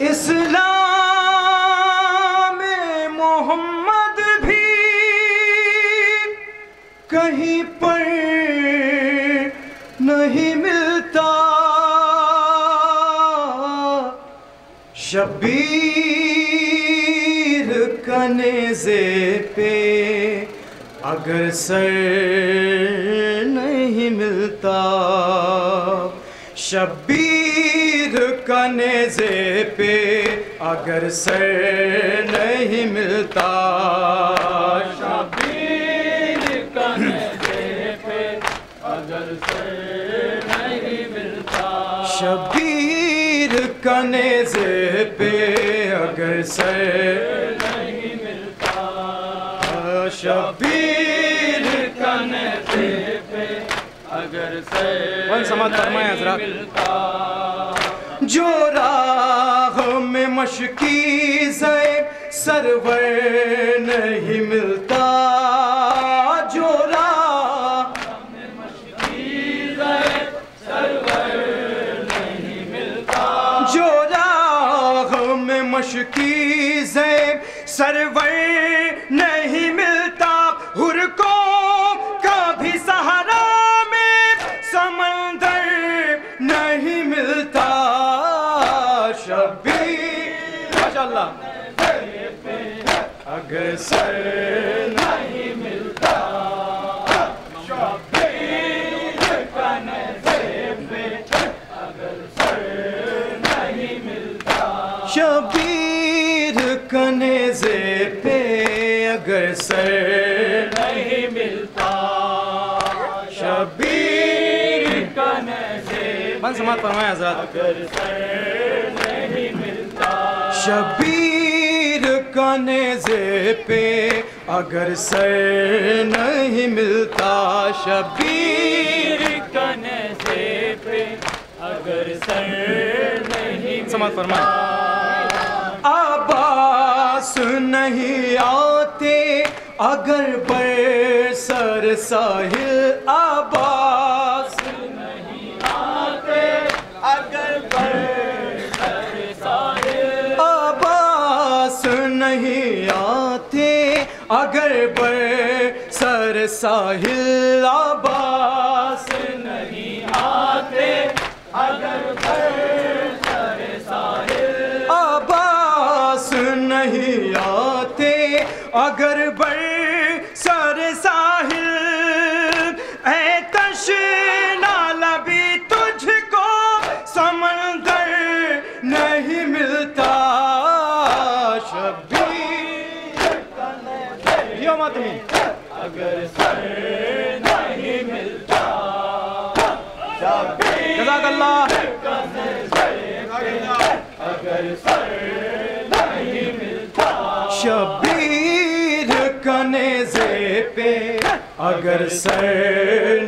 اسلام محمد بھی کہیں پر نہیں ملتا، شبیر کا نیزے پہ اگر سر نہیں ملتا، شبیر کا نیزے پہ اگر سر نہیں ملتا، شبیر کا نیزے پہ اگر سر نہیں ملتا، شبیر کا نیزے پہ اگر سر نہیں ملتا، شبیر کا نیزے پہ اگر سر سماعت فرمائیں حضرات۔ ملتا، جو راہ میں مشکی زیب سرور نہیں ملتا، جو راہ میں مشکی زیب سرور نہیں ملتا، جو راہ میں مشکی زیب سرور نہیں ملتا، حر کو کبھی سہارا میں سمندر نہیں ملتا، شبیر ماشاءاللہ اگر سر نہیں ملتا، شبیر کا نیزے پہ اگر سر نہیں ملتا، شبیر کا نیزے پہ اگر سر نہیں ملتا، شبیر کا نیزے من سماعت فرمائیں حضرات۔ اگر سر نہیں ملتا، شبیر کا نیزے پہ اگر سر نہیں ملتا، شبیر کا نیزے پہ اگر سر نہیں سماعت فرمائیں۔ عباس نہیں آتے اگر بر سر ساحل، عباس نہیں آتے اگر بر سر ساحل، عباس نہیں آتے اگر بر سر ساحل، عباس نہیں آتے اگر بر سر ساحل، عباس نہیں آتے اگر بر سر ساحل، اے تشنا لبی تجھ کو سمندر نہیں ملتا، شبیر یوم آدمی اگر سر نہیں ملتا، جزاک اللہ۔ اگر سر نہیں ملتا، شبیر کا نیزے پہ اگر سر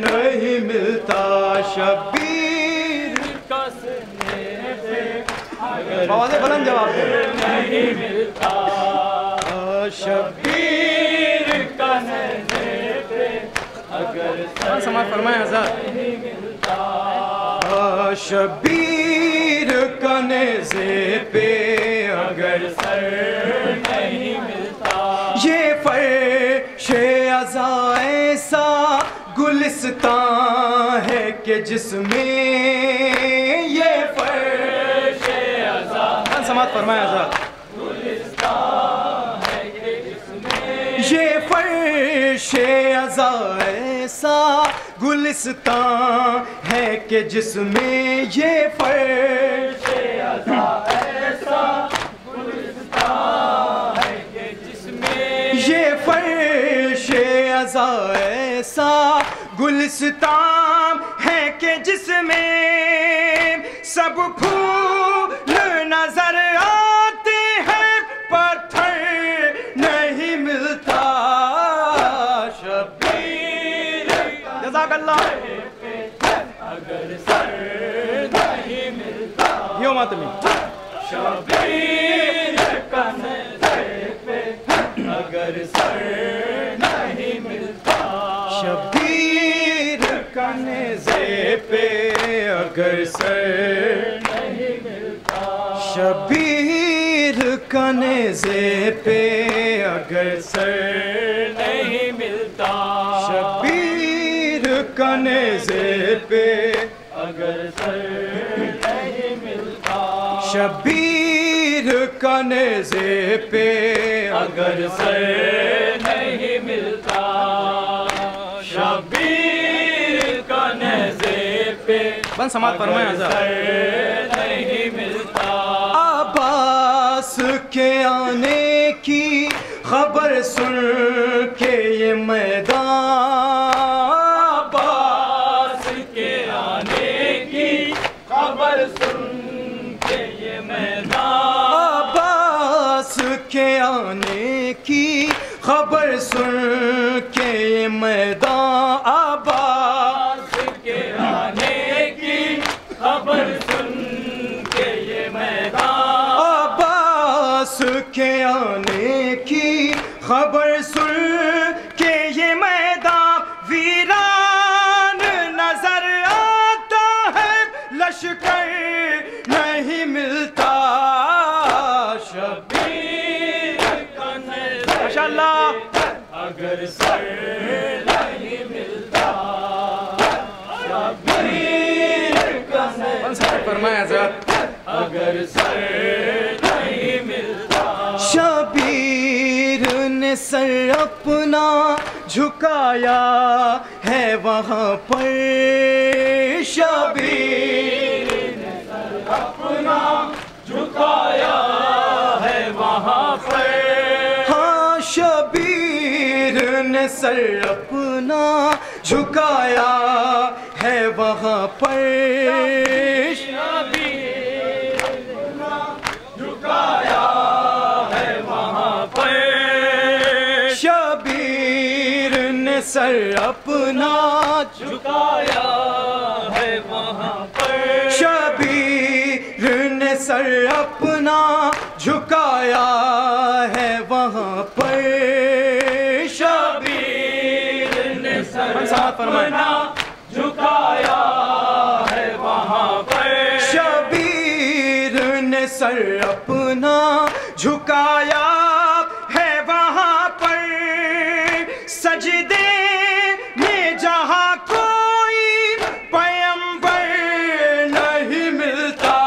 نہیں ملتا، شبیر کا سینے پہ اگر آواز بلند جواب دے، نہیں ملتا، شبیر کا نیزے پہ اگر سر سماعت فرمائیں حضرات۔ نہیں ملتا، شبیر کا نیزے پہ اگر سر نہیں ملتا، یہ فرش ازاں ایسا گلستان ہے کہ جس میں یہ فرش ازاں سماعت فرمائیں حضرات۔ گلستان ہے کہ جس میں یہ فرش ازاں ایسا گلستان ہے کہ جس میں یہ فرش ازاں ایسا گلستان ہے کہ جس میں یہ فرش ازاں ایسا گلستان ہے کہ جس میں سب پھول نظر آتے ہیں، پتھر نہیں ملتا، شبیر جزاک اللہ۔ اگر سر نہیں ملتا، یوم آدمی شبیر کا نیزے پہ اگر سر نہیں ملتا، شبیر کا نیزے پہ اگر سر نہیں ملتا، شبیر کا نیزے پہ اگر سر نہیں ملتا، شبیر کا نیزے پہ اگر سر نہیں ملتا، شبیر کا نیزے پہ اگر سر نہیں ملتا، شبیر کا نیزے پہ بن سماعت فرمائیں حضرت سر نہیں ملتا، عباس کے آنے کی خبر سن کے یہ میدان، عباس کے آنے کی خبر سن کے یہ میدان، عباس کے آنے کی خبر سن کے یہ میدان، عباس کے آنے کی خبر سن کے یہ میدان، عباس کے آنے کی خبر سن کے یہ میدان ویران نظر آتا ہے، لشکر نہیں ملتا، شبیر کا نیزے ماشاءاللہ اگر سر نہیں ملتا، شبیر کا نیزے فرمائیں حضرت اگر سر نہیں ملتا، شبیر نے سر اپنا جھکایا ہے وہاں پر، شبیر نے سر اپنا جھکایا ہے وہاں پر، ہاں شبیر نے سر اپنا جھکایا ہے وہاں پر، شبیر جھکایا ہے وہاں پر، شبیر نے سر اپنا جھکایا ہے وہاں پر، شبیر نے سر اپنا جھکایا ہے وہاں پر، شبیر نے سر اپنا جھکایا ہے وہاں پر، شبیر نے سر اپنا جھکایا ہے وہاں پر، سجدے میں جہاں کوئی پیغمبر نہیں ملتا،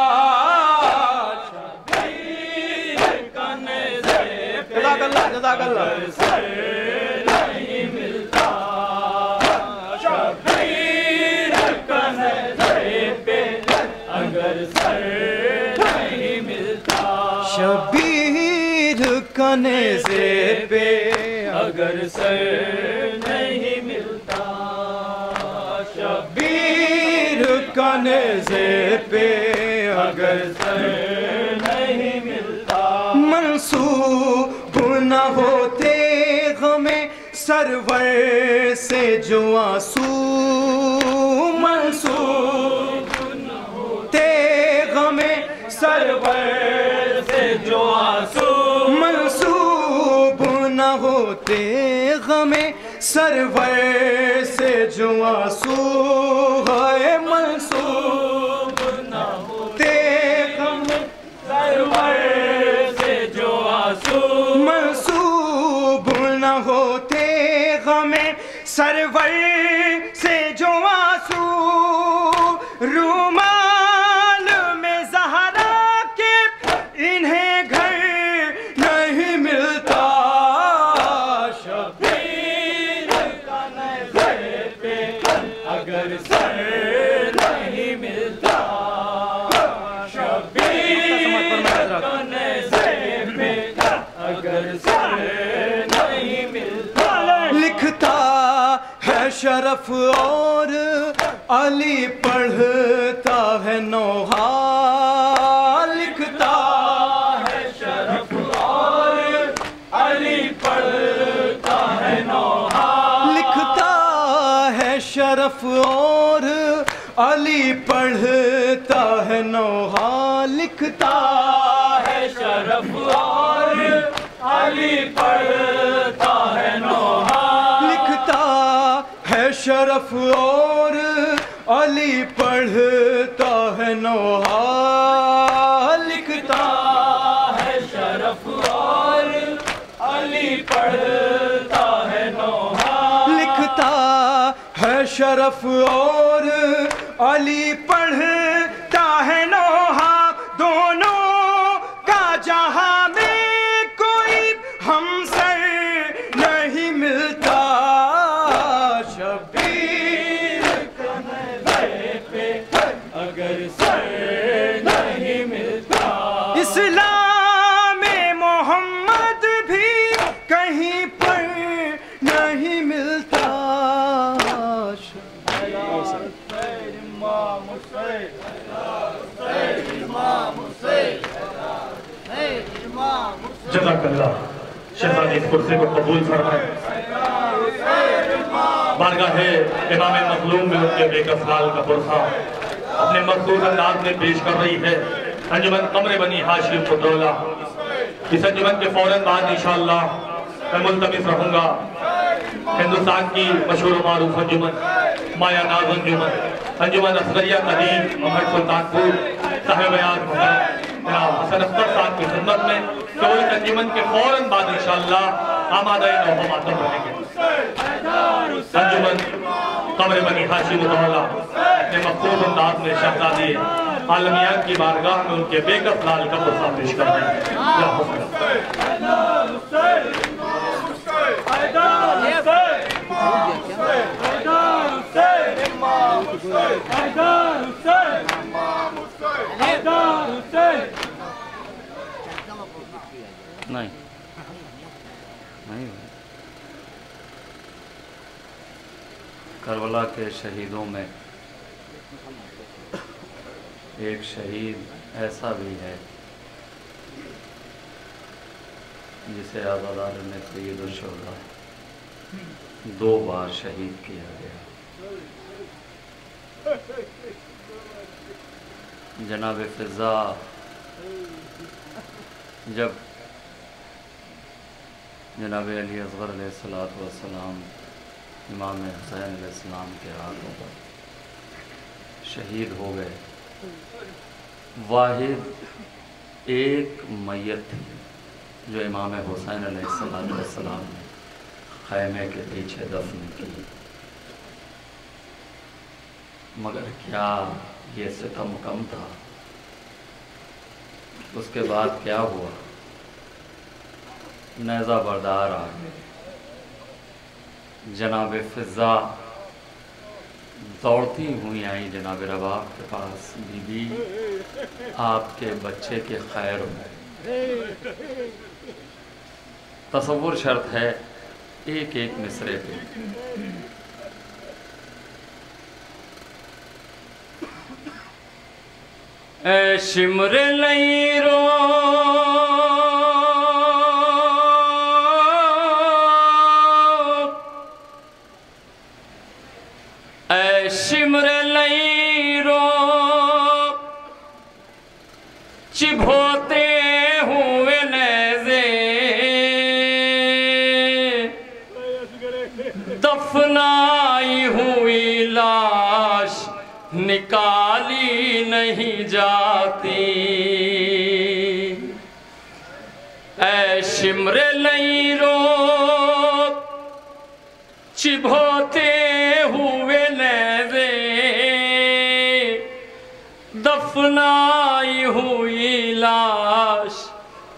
شبیر کا نیزے پہ جزاک اللہ جزاک اللہ سر نہیں ملتا، شبیر کا نیزے پہ اگر سر نہیں ملتا، شبیر کا نیزے پہ اگر سر نہیں ملتا، شبیر کا نیزے پہ اگر سر نہیں ملتا، منسوب نہ ہوتے غمِ سرور سے جو آنسو، منسوب نہ ہوتے تے غمِ سرور سے جو آنسو، منسوب نہ ہوتے غمِ سرور سے جو آنسو، ہے منسوب نہ ہوتے غمِ سرور سے جو آنسو، منسوب نہ ہوتے غمِ سرور سے جو آنسو، رومال میں زہرا کے انہیں گھر نہیں ملتا، شبیر کا نیزے پہ اگر سر نہیں ملتا، شبیر کا نیزے پہ اگر سر نہیں ملتا، لکھتا ہے شرف اور علی پڑھتا ہے نوحہ، لکھتا ہے شرف اور علی پڑھتا ہے نوحہ، لکھتا ہے شرف اور علی پڑھتا ہے نوحہ، لکھتا ہے شرف اور علی پڑھتا ہے نوحہ، لکھتا ہے شرف اور علی پڑھتا ہے نوحہ، لکھتا پڑھتا ہے نوحہ، لکھتا ہے شرف اور علی پڑھتا ہے نوحہ، دونوں کا جہاں میں کوئی ہمسر نہیں ملتا، شبیر پہ اگر سر نہیں ملتا، اسلام محمد بھی کہیں پر نہیں ملتا، جزاک اللہ شہزادی اس کرسی کو قبول فرمائے۔ بارگاہ امام مظلوم میں ان کے بے کس لال کا برخا اپنے مخصوص انداز میں پیش کر رہی ہے انجمن قمر بنی ہاشم الدولہ۔ اس انجمن کے فوراً بعد انشاءاللہ میں ملتمس رہوں گا ہندوستان کی مشہور و معروف انجمن مایا ناز انجمن، انجمن اصغریہ قدیم محمد سلطان پور صاحب بیان محترم جناب حسن اختر صاحب کی خدمت میں کہ وہ اس انجمن کے فوراً بعد انشاءاللہ آمادہ نوحہ ماتم رہیں گے۔ انجمن قمر بنی ہاشم الدولہ اپنے مخصوص انداز میں شہزادی عالمیان کی بارگاہ میں ان کے بے کس لال کا برخا پیش کر رہے ہیں۔ یا حسن نہیں کربلا کے شہیدوں میں ایک شہید ایسا بھی ہے جسے عزادار میں سید الشہداء 2 بار شہید کیا گیا۔ جناب فضا جب جناب علی اصغر علیہ السلام امام حسین علیہ السلام کے ہاتھوں پر شہید ہو گئے، واحد ایک میت تھی جو امام حسین علیہ السلام نے خیمے کے پیچھے دفن کی، مگر کیا یہ ستم کم تھا؟ اس کے بعد کیا ہوا؟ نیزہ بردار آ گئے، جناب فضا دوڑتی ہوئی آئی جناب رباب کے پاس، بی بی آپ کے بچے کے خیر ہو۔ تصور شرط ہے ایک ایک مصرے پہ۔ اے شمر لئی رو اے شمر لئی رو چبھوتے ہوئے نیزے دفنائی ہوئی لاش نکالی نہیں جاتی، اے شمر لئی رو چبھوتے ہوئے نیزے دفنائی ہوئی لاش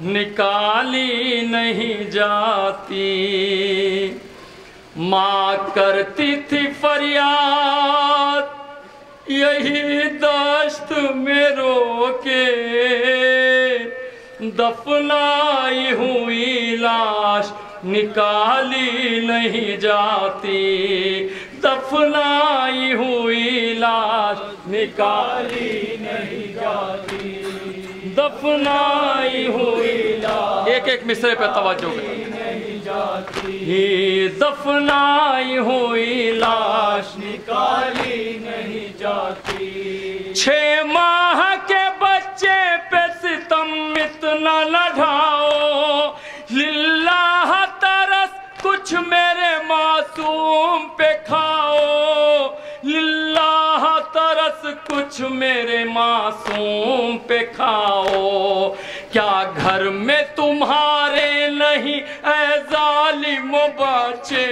نکالی نہیں جاتی، ماں کرتی تھی فریاد یہی دشت میں رو کے دفنائی ہوئی لاش نکالی نہیں جاتی، دفنائی ہوئی لاش نکالی نہیں جاتی، دفنائی ہوئی لاش ایک ایک مصرے پہ توجہ نہیں جاتی، دفنائی ہوئی لاش نکالی نہیں جاتی، 6 ماہ کے بچے پہ ستم اتنا نہ ڈھاؤ، للہ ترس کچھ میرے معصوم پہ کھاؤ، للہ ترس کچھ میرے معصوم پہ کھاؤ، کیا گھر میں تمہارے نہیں اے ظالم بچے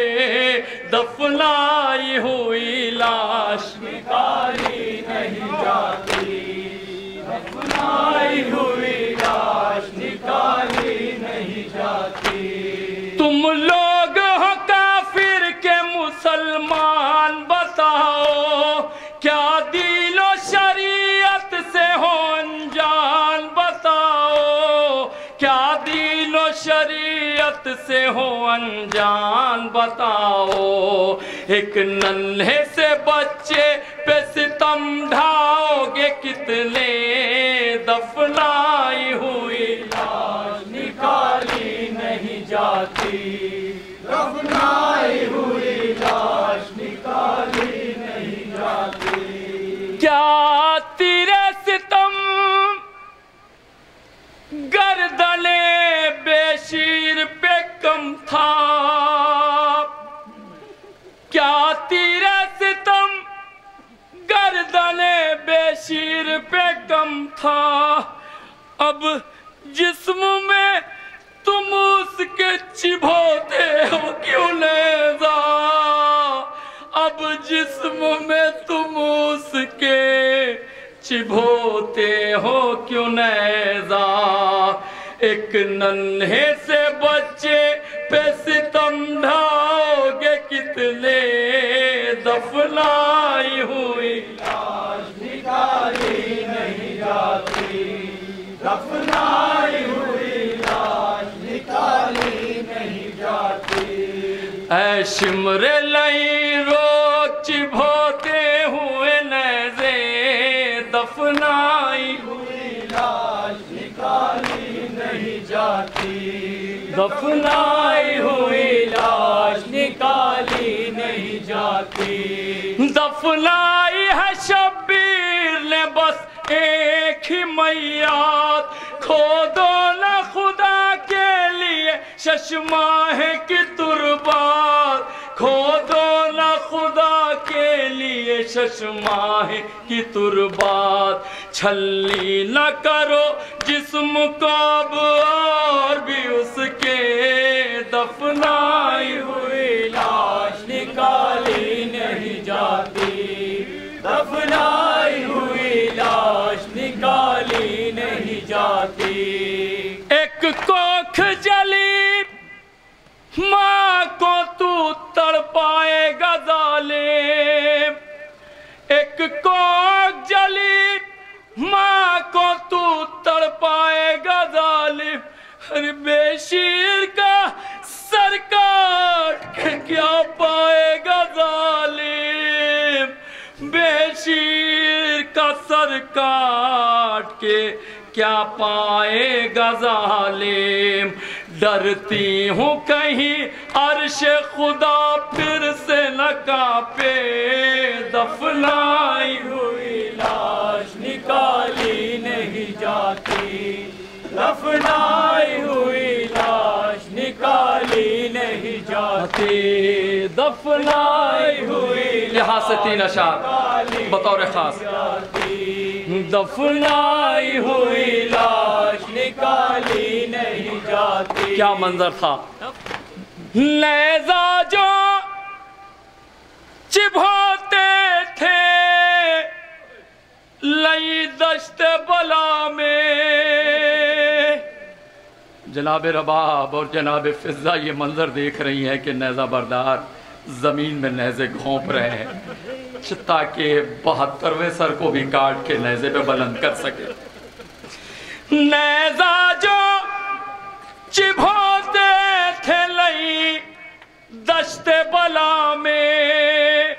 دفنائی ہوئی لاش نکالی نہیں جاتی دفنائی ہوئی لاش نکالی نہیں جاتی تم لوگ ہو کافر کے مسلمان بتاؤ کیا دین و شریعت سے ہو انجان بتاؤ کیا دین و شریعت سے ہو انجان بتاؤ ایک ننھے سے بچے پہ ستم ڈھاؤ گے کتنے دفنائی ہوئی لاش نکالی نہیں جاتی دفنائی ہوئی لاش نکالی نہیں جاتی کیا تیرے ستم گردن بے شیر پہ کم تھا کیا تیرے ستم گردن بے شیر پہ کم تھا اب جسم میں تم اس کے چبھوتے ہو کیوں نیزہ اب جسم میں تم اس کے چبھوتے ہو کیوں نیزہ ایک ننھے سے بچے پہ ستم ڈھاؤ گے کتنے دفنائی ہوئی لاش نکالی نہیں جاتی دفنائی ہوئی لاش نکالی نہیں جاتی اے شمر لئی روک چبھوتے ہوئے نیزے دفنائی ہوئی لاش نکالی نہیں جاتی دفنائی ہوئی لاش نکالی نہیں جاتی دفنائی ہے شبیر نے بس ایک ہی میعاد کھودو نہ خدا کے لیے ششماہ کی تربات کھودو نہ خدا کے لیے ششماہ کی تربات چھلی نہ کرو جسم کو اب اور بھی اس کے دفنائی ہوئی لاش نکالی نہیں جاتی دفنائی ہوئی لاش نکالی نہیں جاتی ایک کوکھ جلی ماں کو تو تڑپائے گا ظالم ایک کوکھ جلی ماں کو تو تڑپائے گا ظالم ہر بے شیر کا سر کاٹ کے کیا پائے گا ظالم بے شیر کا سر کاٹ کے کیا پائے گا ظالم ڈرتی ہوں کہیں عرش خدا پھر سے نہ کانپے دفنائی ہوئی لاش نکالی نہیں جاتی دفنائی ہوئی لاش نکالی نہیں جاتی دفنائی ہوئی یہاں سے 3 اشعار بطور خاص دفنائی ہوئی لاش نکالی نہیں جاتی کیا منظر تھا نیزہ جو چبھوتے تھے لئی دشت بلا میں جناب رباب اور جناب فضہ یہ منظر دیکھ رہی ہیں کہ نیزہ بردار زمین میں نیزے گھونپ رہے ہیں تاکہ 72ویں سر کو بھی کاٹ کے نیزے پہ بلند کر سکے نیزہ جو چبھوتے تھے لئی دشت بلا میں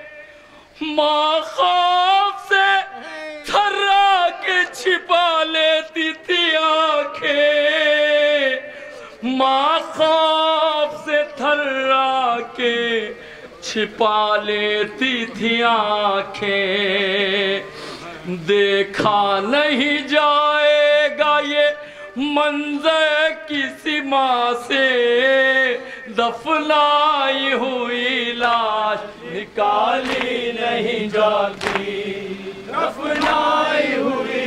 ماں خوف سے تھرا کے چھپا لیتی تھی آنکھیں ماں خوف سے تھرا کے چھپا لیتی تھی آنکھیں دیکھا نہیں جائے گا یہ منظر کسی ماں سے دفنائی ہوئی لاش نکالی نہیں جاتی دفنائی ہوئی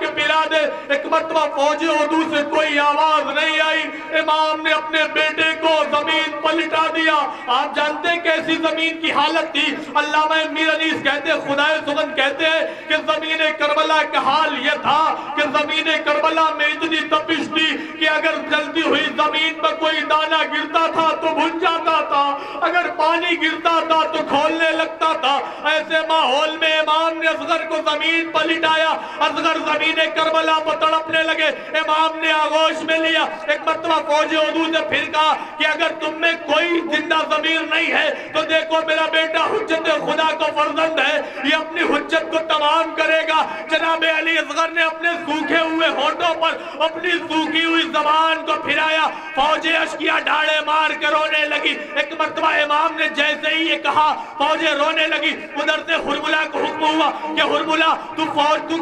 کے پلا دے۔ ایک مرتبہ فوج عدو سے کوئی آواز نہیں آئی، امام نے اپنے بیٹے کو زمین پر لٹا دیا۔ آپ جانتے ہیں کیسی زمین کی حالت تھی؟ علامہ میر انیس کہتے ہیں، خدائے سخن کہتے ہیں کہ زمین کربلا کا حال یہ تھا کہ زمین کربلا میں اتنی تپش تھی کہ اگر جلتی ہوئی زمین پر کوئی دانہ گرتا تھا تو بھن جاتا تھا، اگر پانی گرتا تھا تو کھولنے لگتا تھا۔ ایسے ماحول میں امام نے اصغر کو زمین پر لٹایا، اصغر زمین کربلا پر تڑپنے لگے، امام نے آغوش میں لیا۔ ایک مرتبہ فوج عدو سے پھر کہا کہ اگر تم میں کوئی زندہ ضمیر نہیں ہے تو دیکھو میرا بیٹا حجت خدا کو فرزند ہے، یہ اپنی حجت کو تمام کرے گا۔ جناب علی اصغر نے اپنے سوکھے ہوئے ہونٹوں پر اپنی سوکھی ہوئی زبان کو پھرایا، فوجیں اشکیاں ڈھاڑے مار کے رونے لگی۔ ایک مرتبہ امام نے جیسے ہی یہ کہا فوجیں رونے لگی، ادھر سے ہرملہ کو حکم ہوا کہ ہرملہ تو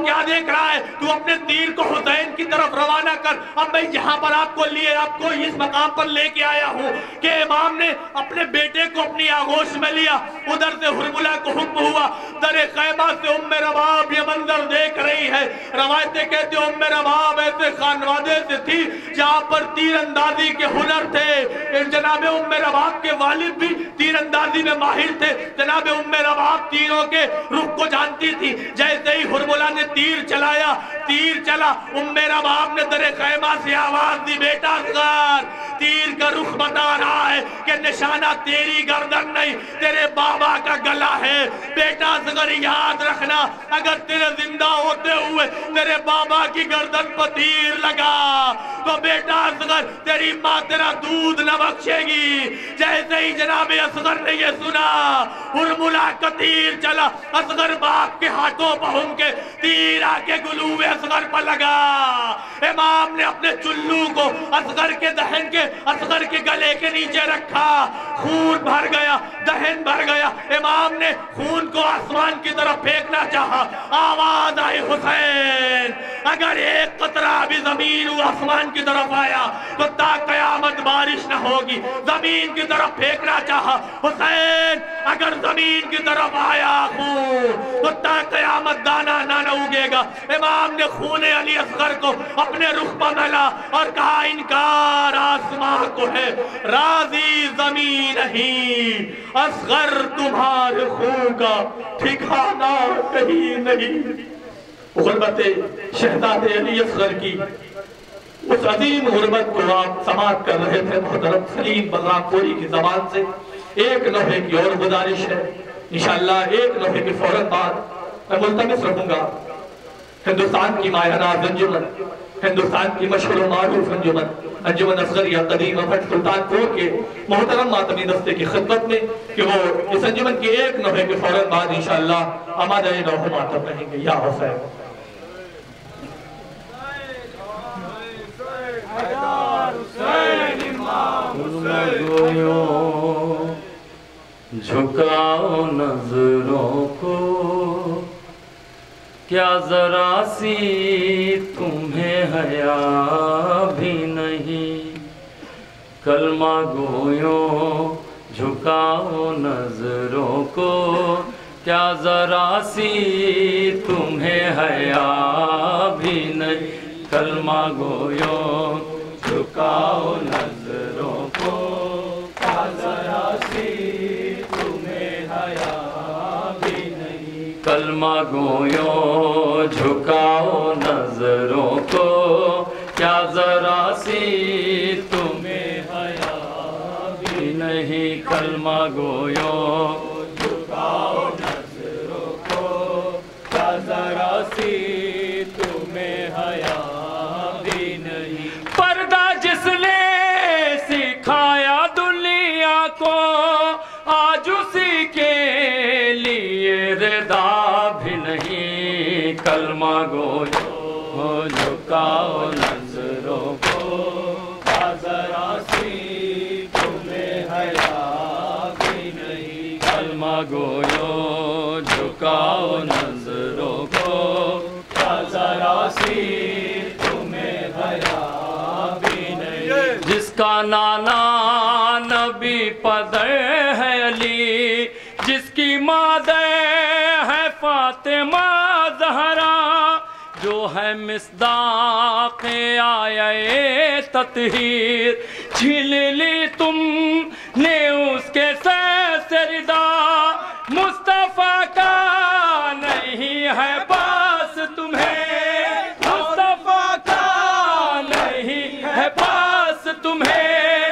کیا دیکھ رہا ہے؟ تو اپنے تیر کو حسین کی طرف روانہ کر۔ اب میں یہاں پر آپ کو اس مقام پر لے کے آیا ہوں کہ امام نے اپنے بیٹے کو اپنی آغوش میں لیا، ادھر سے ہرملہ کو حکم ہوا۔ در خیمہ سے ام رباب یہ منظر دیکھ رہی ہے۔ روایتیں کہتے ہیں ام رباب ایسے خانوادے سے تھی جہاں پر تیر اندازی کے ہنر تھے۔ جناب ام رباب کے والد بھی تیر اندازی میں ماہر تھے۔ جناب ام رباب تیروں کے رخ کو جانتی تھی۔ جیسے ہی ہرملہ نے تیر چلایا، تیر چلا، ام رباب نے در خیمہ سے آواز دی، بیٹا اصغر تیر کا رخ بتا رہا ہے کہ نشانہ تیری گردن نہیں تیرے بابا کا گلا ہے۔ بیٹا اصغر یاد رکھنا، اگر تیرے زندہ ہوتے ہوئے تیرے بابا کی گردن پر تیر لگا تو بیٹا اصغر تیری ماں تیرا دودھ نہ بخشے گی۔ جیسے ہی جناب اصغر نے یہ سنا، ہرملہ کا تیر چلا، اصغر باپ کے ہاتھوں پہن کے تیر آکے گلوے اصغر پر لگا۔ امام نے اپنے چلو کو اصغر کے دہن کے اصغر کے گلے کے نیچے رکھا، خون بھر گیا، دہن بھر گیا۔ امام نے خون کو آسمان کی طرف پھینکنا چاہا، آواز آئی حسین اگر ایک قطرہ بھی زمین و آسمان کی طرف آیا تو تا قیامت بارش نہ ہوگی۔ زمین کی طرف پھینکنا چاہا، حسین اگر زمین کی طرف آیا خون تو تا قیامت دانا نہ اگے گا۔ امام نے خون علی اصغر کو اپنے رخ پر ملا اور کہا انکار آسمان کو ہے، راضی زمین نہیں، اصغر تمہارے خون کا ٹھکانہ کہیں نہیں۔ غربت شہزاد علی اصغر کی اس عظیم غربت کو آپ سماعت کر رہے تھے محترم سلیم بلرام پوری کی زبان سے۔ ایک لمحے کی اور گزارش ہے، انشاءاللہ ایک لمحے کے فوراً بعد میں ملتمس رہوں گا ہندوستان کی مایہ ناز انجمن، ہندوستان کی مشہور و معروف انجمن اصغریہ قدیمہ بھٹ سلطان پور کے محترم ماتمی دستے کی خدمت میں کہ وہ اس انجمن کی ایک لمحے کے فوراً بعد انشاءاللہ آمادہ نوح ماتم رہیں گے۔ یا حسین جھکاؤ نظروں کو کیا ذرا سی تمہیں حیا بھی نہیں، کلمہ گویوں جھکاؤ نظروں کو کیا ذرا سی تمہیں حیا بھی نہیں، کلمہ گویوں جھکاؤ نظروں کو کیا ذرا سی تمہیں حیا بھی نہیں، کلمہ گویوں جھکاؤ نظروں کو کیا ذرا سی تمہیں حیا بھی نہیں، کلمہ گویوں جھکاؤ نظروں کو کیا ذرا سی تمہیں حیا بھی نہیں۔ پردہ جس نے سکھایا دنیا کو آج اسی کے لیے رضا بھی نہیں، کلمہ گویوں جھکاؤ نظروں کو کیا ذرا سی تمہیں حیا بھی نہیں، کلمہ گویوں جھکاؤ نظروں کو کیا ذرا سی تمہیں حیا بھی نہیں۔ جس کا نانا نبی پدر ہے علی، جس کی مادر ہے فاطمہ زہرا، ہے مصداق آیے تطہیر، چھین لی تم نے اس کے سر سے ردا، مصطفیٰ کا نہیں ہے پاس تمہیں، مصطفیٰ کا نہیں ہے پاس تمہیں،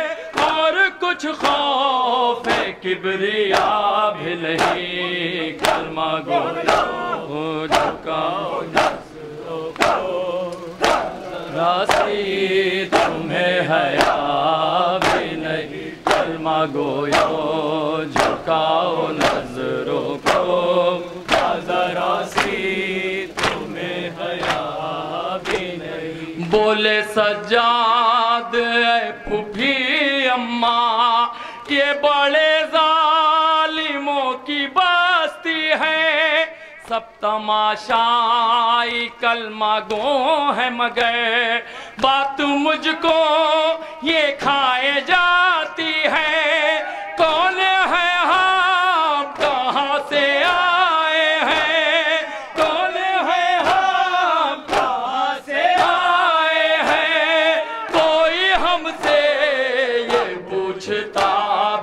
اور کچھ خوف ہے کبریا بھی نہیں، کلمہ گو جھکاؤ نظروں کو، راسی تمہیں حیا بھی نہیں، کلمہ گویو جھکاؤ نظروں کو، راسی تمہیں حیا بھی نہیں۔ بولے سجاد اے پھوپھی اماں، یہ بڑے ظالموں کی بستی ہے، سب تماشائی کلمہ گو ہے، مگر بات مجھ کو یہ کھائے جاتی ہے، کون ہے ہم کہاں سے آئے ہیں، کون ہے ہم کہاں سے آئے ہیں، کوئی ہم سے یہ پوچھتا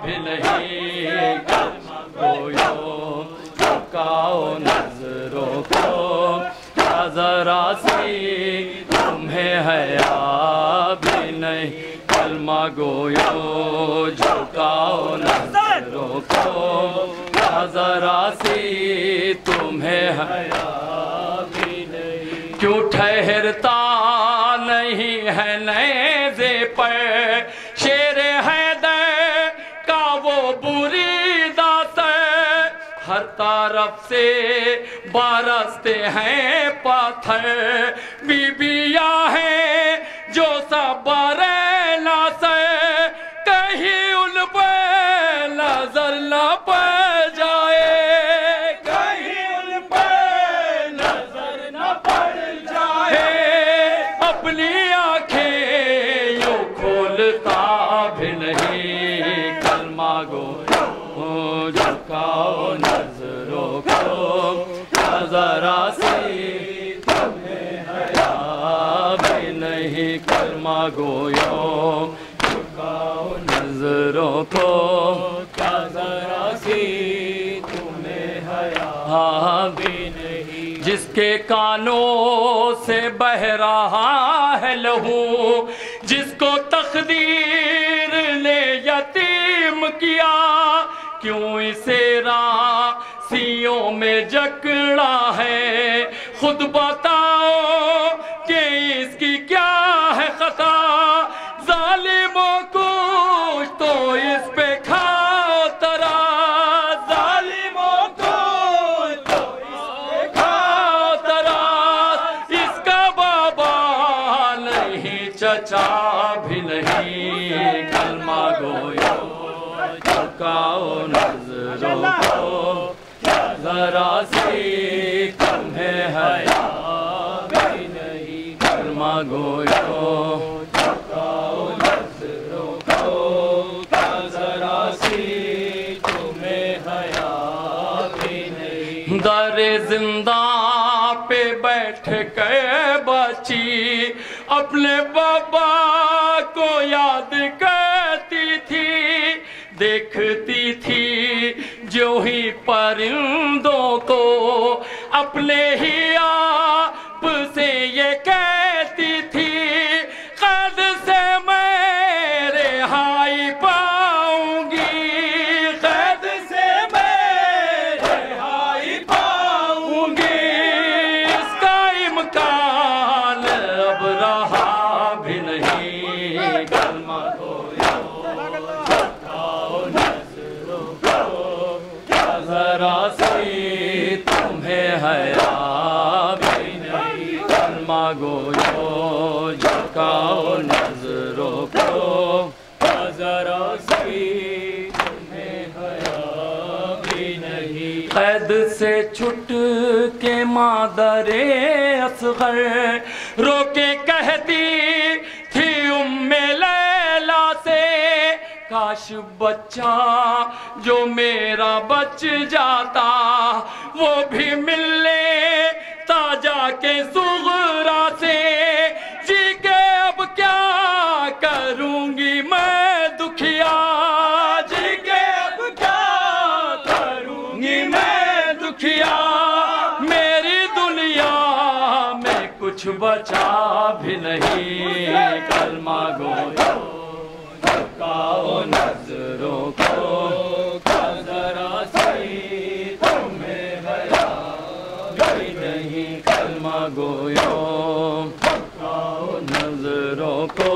بھی نہیں، کلمہ گویو جھکاؤ نظروں کو، ذرا سی تمہیں حیا بھی نہیں، کلمہ گویو جھکاؤ نظروں کو، ذرا سی تمہیں حیا بھی نہیں، کیوں ٹھہرتا نہیں ہے نیزے پر شیر حیدر کا وہ بری داس، ہر طرف سے برستے ہیں پتھر، بیویاں ہیں جو سب ریلا سے، کہیں ان پہ نظر نہ پڑ جائے، کہیں ان پہ نظر نہ پڑ جائے، اپنی آنکھیں یوں کھولتا بھی نہیں، کلمہ گو جھکاؤ نظروں کو، ذرا سی تمہیں حیا بھی نہیں، کلمہ گویو جھکاؤ نظروں کو، ذرا سی تمہیں حیا بھی نہیں، جس کے کانوں سے بہ رہا ہے لہو، جس کو تقدیر نے یتیم کیا، کیوں اسے راسیوں میں جکڑا ہے، خود بتاؤ کہ اس کی کیا ہے خطا، ظالموں کچھ تو اس پہ کھاؤ ترا، ظالموں کچھ تو اس پہ کھاؤ ترا، اس کا بابا نہیں چچا بھی نہیں، کلمہ گویو جھکاؤ نظروں کو، ذرا سی تمہیں حیا بھی نہیں، کلمہ گویو جھکاؤ نظروں کو، ذرا سی تمہیں حیا بھی نہیں، در زندان پہ بیٹھ کر بچی اپنے بابا کو یاد کرتی تھی، دیکھتی تھی جو ہی پرندوں کو، اپنے ہی آپ سے یہ کہتی تھی، قید سے میں رہائی پاؤں گی، قید سے میں رہائی پاؤں گی، اس کا امکان اب رہا بھی نہیں، کلمہ ذرا سی تمہیں حیا بھی نہیں، کلمہ گویو جھکاؤ نظروں کو، ذرا سی تمہیں حیا بھی نہیں، قید سے چھٹ کے مادر اصغر رو کے کہتی تھی ام لیلا سے، کاش بچہ جو میرا بچ جاتا وہ بھی مل لیتا جا کے صغرا کچھ بچا بھی نہیں کلمہ گویوں جھکاؤ نظروں کو ذرا سی تمہیں حیا بھی نہیں کلمہ گویوں جھکاؤ نظروں کو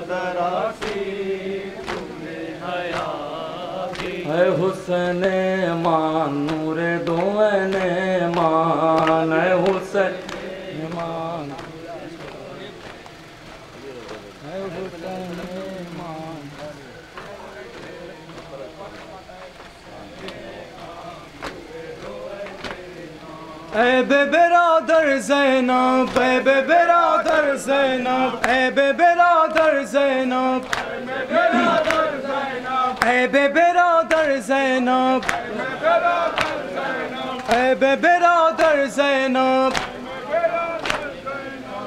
ذرا سی تمہیں حیا بھی اے حسین ایمان نور دو عین ایمان اے حسین ایمان اے حسین ایمان اے بے برادر زینب اے بے برادر زینب اے بے برادر زینب اے بے برادر زینب اے بے برادر زینب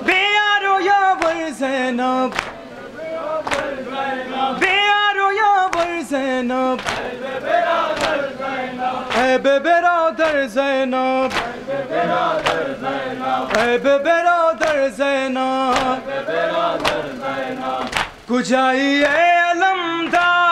بے یارو یاور زینب بے یارو یاور زینب اے بے برادر زینب اے بے برادر زینب کجایی اے علمدار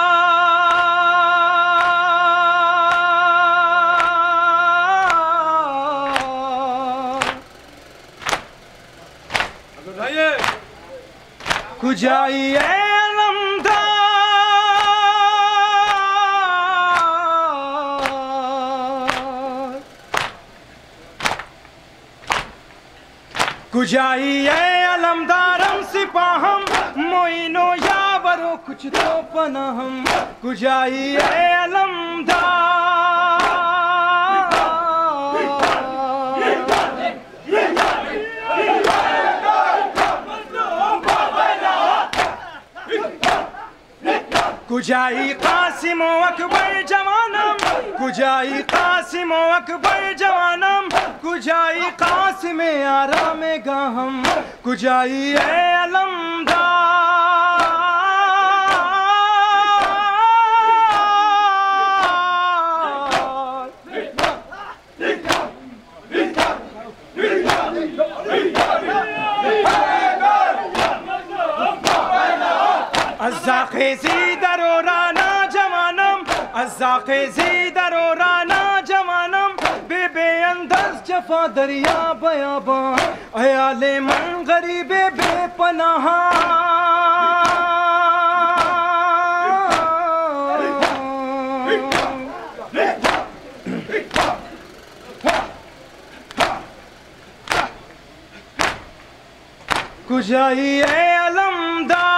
کجایی اے علمدار کجایی اے علمدارم سپاہم معین و یاور و کچھ تو پناہم کجایی اے علمدار کجایی قاسم و اکبر جوانم کجایی قاسم و اکبر جوانم کجایی قاسم آرام گاہم کجایی اے علمدار الزاقیزی در و رانا جوانم الزاقیزی در و رانا جوانم بے بے انداز جفا دریا بیابان ایال من غریب بے پناہ کجایی اے علمدار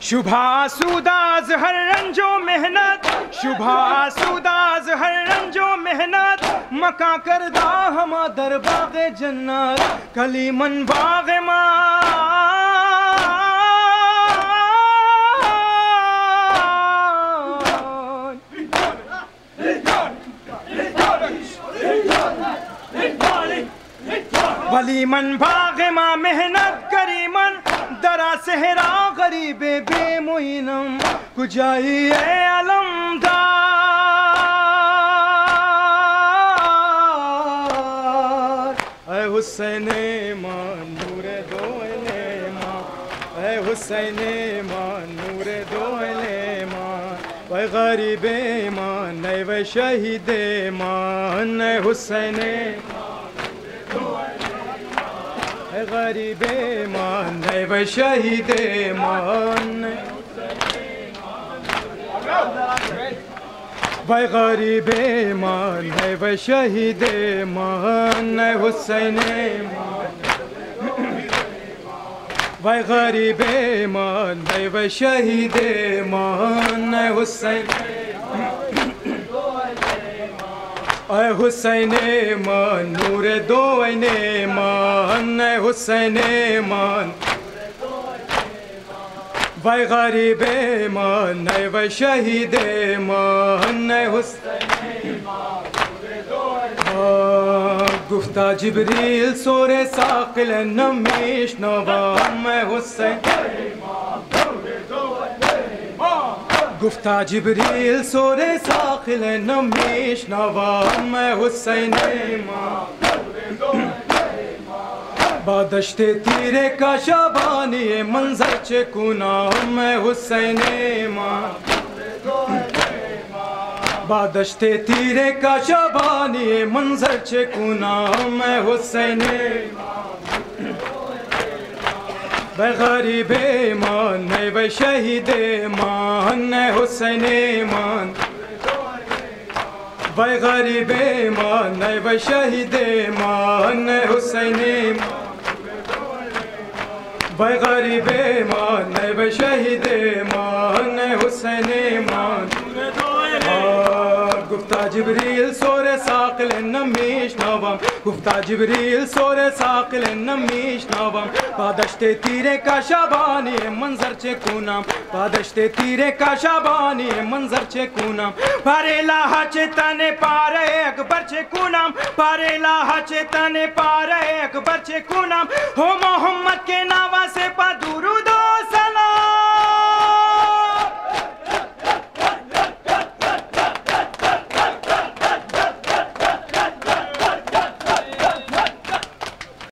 شبہ آسودہ از ہر رنج و محنت شبہ آسودہ از ہر رنج و محنت مکاں کردہ ہما در باغ جنت کلیمن باغ ولیمن باغ ما محنت کریمن درا صحرا غریب بے معینم کجایی اے علمدار اے حسین ایمان نور دو ایمان اے حسین ایمان نور دو ایمان اے غریب ایمان اے شہید ایمان اے حسین اے غریب ایمان اے شہید ایمان اے غریب ایمان اے شہید ایمان اے حسین ایمان اے غریب ایمان اے شہید ایمان اے حسین اے حسین ایمان نور دو عین ایمان اے حسین ایمان اے غریب ایمان اے شہید ایمان اے حسین ایمان گفتہ جبریل سور ساقل نمیش نوام میں حسین گفتہ جبریل سور ساقل نمیش نوام میں حسین بادشت تیرے کا شابانی منظر چکونام میں حسین بادشت تیرے کا شابانی منظر چکونام میں حسین بے غریب ایمان بے شہید ایمان حسین ایمان بے غریب ایمان بے شہید ایمان حسین ایمان بے غریب ایمان بے شہید ایمان حسین ایمان گفتہ جبریل سور ساقل نمیش نوام گفتہ جبریل سور ساقل نمیش نوام بادشت تیرے کا شابانی منظر چکونام بادشت تیرے کا شابانی منظر چکونام پارے لاہا چتانے پارے اکبر چکونام پارے لاہا چتانے پارے اکبر چکونام ہو محمد کے ناوا سے پا درود و